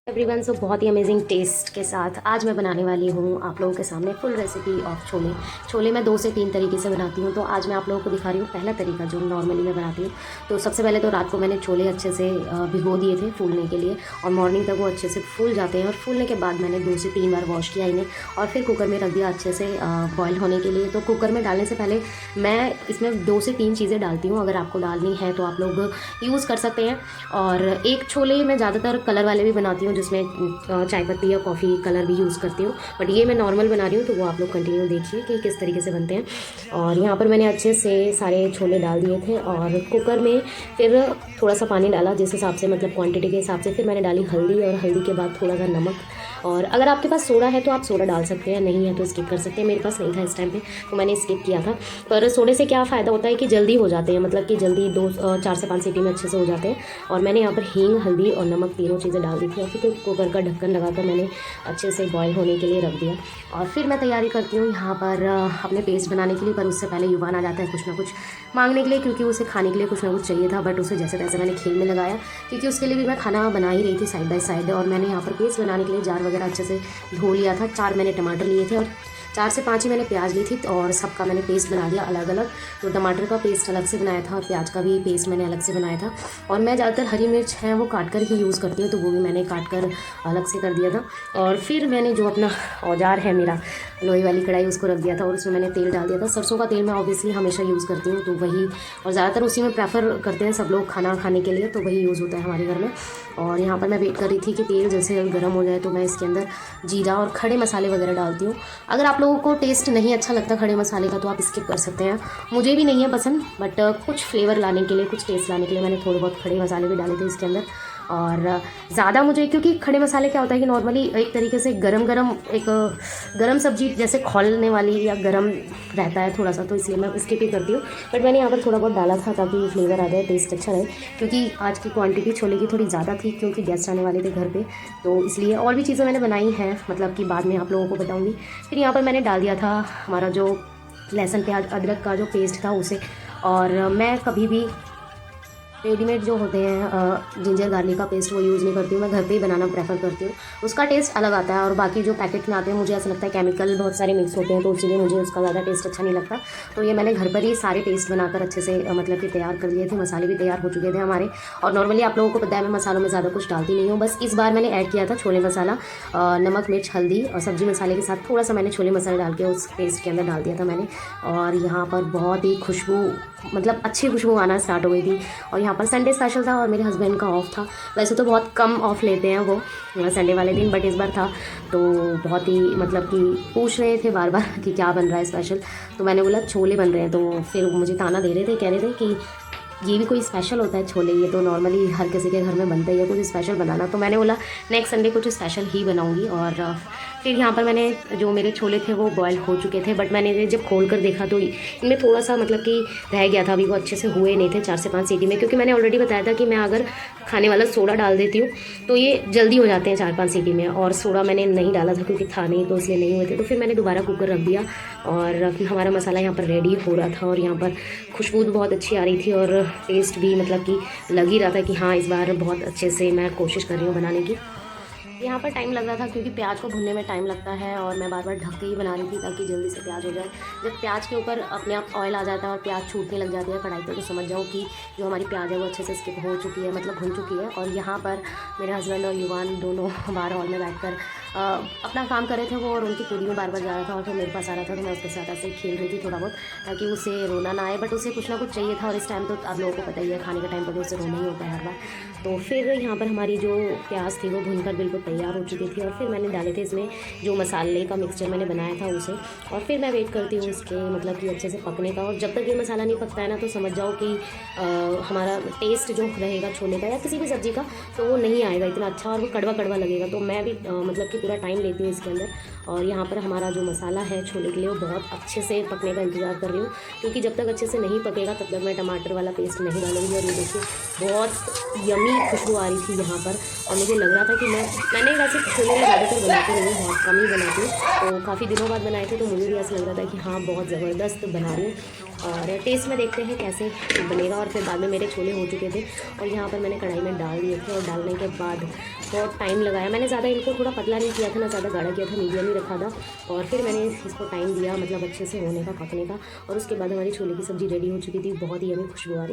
Everyone. सो बहुत ही amazing taste के साथ आज मैं बनाने वाली हूँ आप लोगों के सामने full recipe of chole. Chole मैं 2 से 3 तरीके से बनाती हूँ, तो आज मैं आप लोगों को दिखा रही हूँ पहला तरीका जो नॉर्मली मैं बनाती हूँ। तो सबसे पहले तो रात को मैंने छोले अच्छे से भिगो दिए थे फूलने के लिए, और मॉर्निंग तक वो अच्छे से फूल जाते हैं। और फूलने के बाद मैंने 2 से 3 बार वॉश किया इन्हें, और फिर कुकर में रख दिया अच्छे से बॉयल होने के लिए। तो कुकर में डालने से पहले मैं इसमें 2 से 3 चीज़ें डालती हूँ, अगर आपको डालनी है तो आप लोग यूज़ कर सकते हैं। और एक छोले मैं ज़्यादातर कलर वाले भी बनाती हूँ, जिसमें चाय पत्ती या कॉफ़ी कलर भी यूज़ करती हूँ, बट ये मैं नॉर्मल बना रही हूँ, तो वो आप लोग कंटिन्यू देखिए कि किस तरीके से बनते हैं। और यहाँ पर मैंने अच्छे से सारे छोले डाल दिए थे, और कुकर में फिर थोड़ा सा पानी डाला जिस हिसाब से, मतलब क्वांटिटी के हिसाब से। फिर मैंने डाली हल्दी, और हल्दी के बाद थोड़ा सा नमक, और अगर आपके पास सोडा है तो आप सोडा डाल सकते हैं, नहीं है तो स्किप कर सकते हैं। मेरे पास नहीं था इस टाइम पे, तो मैंने स्किप किया था। पर सोडे से क्या फ़ायदा होता है कि जल्दी हो जाते हैं, मतलब कि जल्दी 4 से 5 सीटी में अच्छे से हो जाते हैं। और मैंने यहाँ पर हींग, हल्दी और नमक तीनों चीज़ें डाल दी थी, और फिर कुकर का ढक्कन लगाकर मैंने अच्छे से बॉयल होने के लिए रख दिया। और फिर मैं तैयारी करती हूँ यहाँ पर अपने पेस्ट बनाने के लिए। पर उससे पहले युवान आ जाता है कुछ ना कुछ मांगने के लिए, क्योंकि उसे खाने के लिए कुछ ना कुछ चाहिए था। बट उसे जैसे तैसे मैंने खेल में लगाया, क्योंकि उसके लिए भी मैं खाना बना ही रही थी साइड बाय साइड। और मैंने यहाँ पर पेस्ट बनाने के लिए जार वगैरह अच्छे से धो लिया था। 4 मैंने टमाटर लिए थे, और 4 से 5 ही मैंने प्याज ली थी, और सबका मैंने पेस्ट बना दिया अलग अलग। तो टमाटर का पेस्ट अलग से बनाया था, और प्याज का भी पेस्ट मैंने अलग से बनाया था। और मैं ज़्यादातर हरी मिर्च है वो काट कर ही यूज़ करती हूँ, तो वो भी मैंने काट कर अलग से कर दिया था। और फिर मैंने जो अपना औजार है मेरा, लोहे वाली कढ़ाई, उसको रख दिया था, और उसमें मैंने तेल डाल दिया था। सरसों का तेल मैं ऑब्वियसली हमेशा यूज़ करती हूँ, तो वही, और ज़्यादातर उसी में प्रेफर करते हैं सब लोग खाना खाने के लिए, तो वही यूज़ होता है हमारे घर में। और यहाँ पर मैं वेट कर रही थी कि तेल जैसे गर्म हो जाए, तो मैं इसके अंदर जीरा और खड़े मसाले वगैरह डालती हूँ। अगर आप लोगों को टेस्ट नहीं अच्छा लगता खड़े मसाले का तो आप स्किप कर सकते हैं, मुझे भी नहीं है पसंद, बट कुछ फ्लेवर लाने के लिए, कुछ टेस्ट लाने के लिए मैंने थोड़े बहुत खड़े मसाले भी डाले थे इसके अंदर। और ज़्यादा मुझे, क्योंकि खड़े मसाले क्या होता है कि नॉर्मली एक तरीके से गरम सब्जी जैसे खौलने वाली या गरम रहता है थोड़ा सा, तो इसलिए मैं स्किप ही करती हूँ। बट मैंने यहाँ पर थोड़ा बहुत डाला था ताकि फ्लेवर आ जाए, टेस्ट अच्छा रहे, क्योंकि आज की क्वांटिटी छोले की थोड़ी ज़्यादा थी, क्योंकि गेस्ट आने वाले थे घर पे, तो इसलिए। और भी चीज़ें मैंने बनाई हैं, मतलब कि बाद में आप लोगों को बताऊँगी। फिर यहाँ पर मैंने डाल दिया था हमारा जो लहसुन प्याज अदरक का जो पेस्ट था उसे। और मैं कभी भी रेडीमेड जो होते हैं जिंजर गार्लिक का पेस्ट वो यूज़ नहीं करती हूँ, मैं घर पे ही बनाना प्रेफर करती हूँ। उसका टेस्ट अलग आता है, और बाकी जो पैकेट में आते हैं मुझे ऐसा लगता है केमिकल बहुत सारे मिक्स होते हैं, तो इसीलिए मुझे उसका ज़्यादा टेस्ट अच्छा नहीं लगता। तो ये मैंने घर पर ही सारे पेस्ट बनाकर अच्छे से मतलब कि तैयार कर लिए थे। मसाले भी तैयार हो चुके थे हमारे। और नॉर्मली आप लोगों को पता है मैं मसालों में ज़्यादा कुछ डालती नहीं हूँ, बस इस बार मैंने ऐड किया था छोले मसाला, नमक मिर्च हल्दी और सब्जी मसाले के साथ थोड़ा सा मैंने छोले मसाला डाल के उस पेस्ट के अंदर डाल दिया था मैंने। और यहाँ पर बहुत ही खुशबू, मतलब अच्छी खुशबू आना स्टार्ट हो गई थी। और यहाँ पर संडे स्पेशल था, और मेरे हस्बैंड का ऑफ था। वैसे तो बहुत कम ऑफ लेते हैं वो संडे वाले दिन, बट इस बार था, तो बहुत ही मतलब कि पूछ रहे थे बार बार कि क्या बन रहा है स्पेशल। तो मैंने बोला छोले बन रहे हैं, तो फिर वो मुझे ताना दे रहे थे, कह रहे थे कि ये भी कोई स्पेशल होता है छोले, ये तो नॉर्मली हर किसी के घर में बनता ही है, कुछ स्पेशल बनाना। तो मैंने बोला नेक्स्ट संडे कुछ स्पेशल ही बनाऊंगी। और फिर यहाँ पर मैंने जो मेरे छोले थे वो बॉयल हो चुके थे, बट मैंने जब खोल कर देखा तो इनमें थोड़ा सा मतलब कि रह गया था, अभी वो अच्छे से हुए नहीं थे 4 से 5 सीटी में, क्योंकि मैंने ऑलरेडी बताया था कि मैं अगर खाने वाला सोडा डाल देती हूँ तो ये जल्दी हो जाते हैं 4-5 सीटी में। और सोडा मैंने नहीं डाला था क्योंकि था नहीं, तो इसलिए नहीं हुए थे। तो फिर मैंने दोबारा कुकर रख दिया, और हमारा मसाला यहाँ पर रेडी हो रहा था, और यहाँ पर खुशबू बहुत अच्छी आ रही थी, और टेस्ट भी मतलब कि लग ही रहा था कि हाँ इस बार बहुत अच्छे से मैं कोशिश कर रही हूँ बनाने की। यहाँ पर टाइम लग रहा था क्योंकि प्याज को भुनने में टाइम लगता है, और मैं बार बार ढक के ही बना रही थी ताकि जल्दी से प्याज हो जाए। जब प्याज के ऊपर अपने आप ऑयल आ जाता है और प्याज छूटने लग जाती है कढ़ाई पे, तो समझ जाओ कि जो हमारी प्याज है वो अच्छे से स्किप हो चुकी है, मतलब भुन चुकी है। और यहाँ पर मेरे हस्बैंड और युवान दोनों बाहर हॉल में बैठ कर अपना काम कर रहे थे वो, और उनकी कुड़ी में बार बार जा रहा था, और फिर मेरे पास आ रहा था, तो मैं उसके साथ ऐसे खेल रही थी थोड़ा बहुत, ताकि उसे रोना ना आए। बट उसे कुछ ना कुछ चाहिए था, और इस टाइम तो आप लोगों को पता ही है खाने के टाइम पर तो उसे रोना ही होता है हर बार। तो फिर यहाँ पर हमारी जो प्याज थी वो भुनकर बिल्कुल तैयार हो चुकी थी, और फिर मैंने डाले थे इसमें जो मसाले का मिक्सचर मैंने बनाया था उसे। और फिर मैं वेट करती हूँ उसके मतलब कि अच्छे से पकने का, और जब तक ये मसाला नहीं पकता है ना, तो समझ जाओ कि हमारा टेस्ट जो रहेगा छोले का या किसी भी सब्ज़ी का, तो वो नहीं आएगा इतना अच्छा, और वो कड़वा कड़वा लगेगा। तो मैं भी मतलब कि पूरा टाइम लेती हूँ इसके अंदर। और यहाँ पर हमारा जो मसाला है छोले के लिए वो बहुत अच्छे से पकने का इंतज़ार कर रही हूँ, क्योंकि जब तक अच्छे से नहीं पकेगा तब तक मैं टमाटर वाला पेस्ट नहीं डालूंगी। और ये देखिए बहुत यमी खुशबू आ रही थी यहाँ पर, और मुझे लग रहा था कि मैंने वैसे छोले में ज़्यादातर बनाती नहीं हूँ, बहुत कम ही बनाती हूँ, तो काफ़ी दिनों बाद बनाए थे, तो मुझे भी ऐसा लग रहा था कि हाँ बहुत ज़बरदस्त बना रही हूँ। और टेस्ट में देखते हैं कैसे बनेगा। और फिर बाद में मेरे छोले हो चुके थे और यहाँ पर मैंने कढ़ाई में डाल दिए थे और डालने के बाद बहुत टाइम लगाया। मैंने ज़्यादा इनको थोड़ा पतला नहीं किया था, ना ज़्यादा गाढ़ा किया था, मीडियम ही रखा था। और फिर मैंने इसको टाइम दिया, मतलब अच्छे से होने का, पकने का। और उसके बाद हमारी छोले की सब्ज़ी रेडी हो चुकी थी, बहुत ही यम्मी खुशबू आ रही।